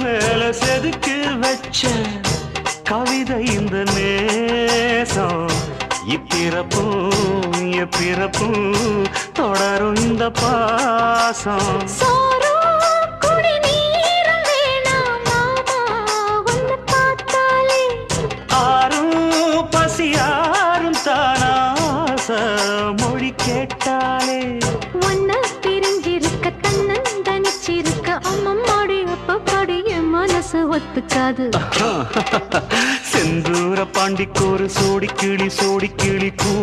மேல செதுக்கு வச்ச கவிதை இந்த நேசம் இப்பிறப்பும் எப்பிறப்பும் தொடரும் இந்த பாசம் மொழி கேட்டாலே ஒன்ன பிரிஞ்சிருக்க தன்னந்தனிச்சிருக்க அம்மம்மாடி அப்பப்பாடி என் மனசு ஒத்துக்காது செந்தூர பாண்டிக்கு ஒரு சோடி கிளி கூ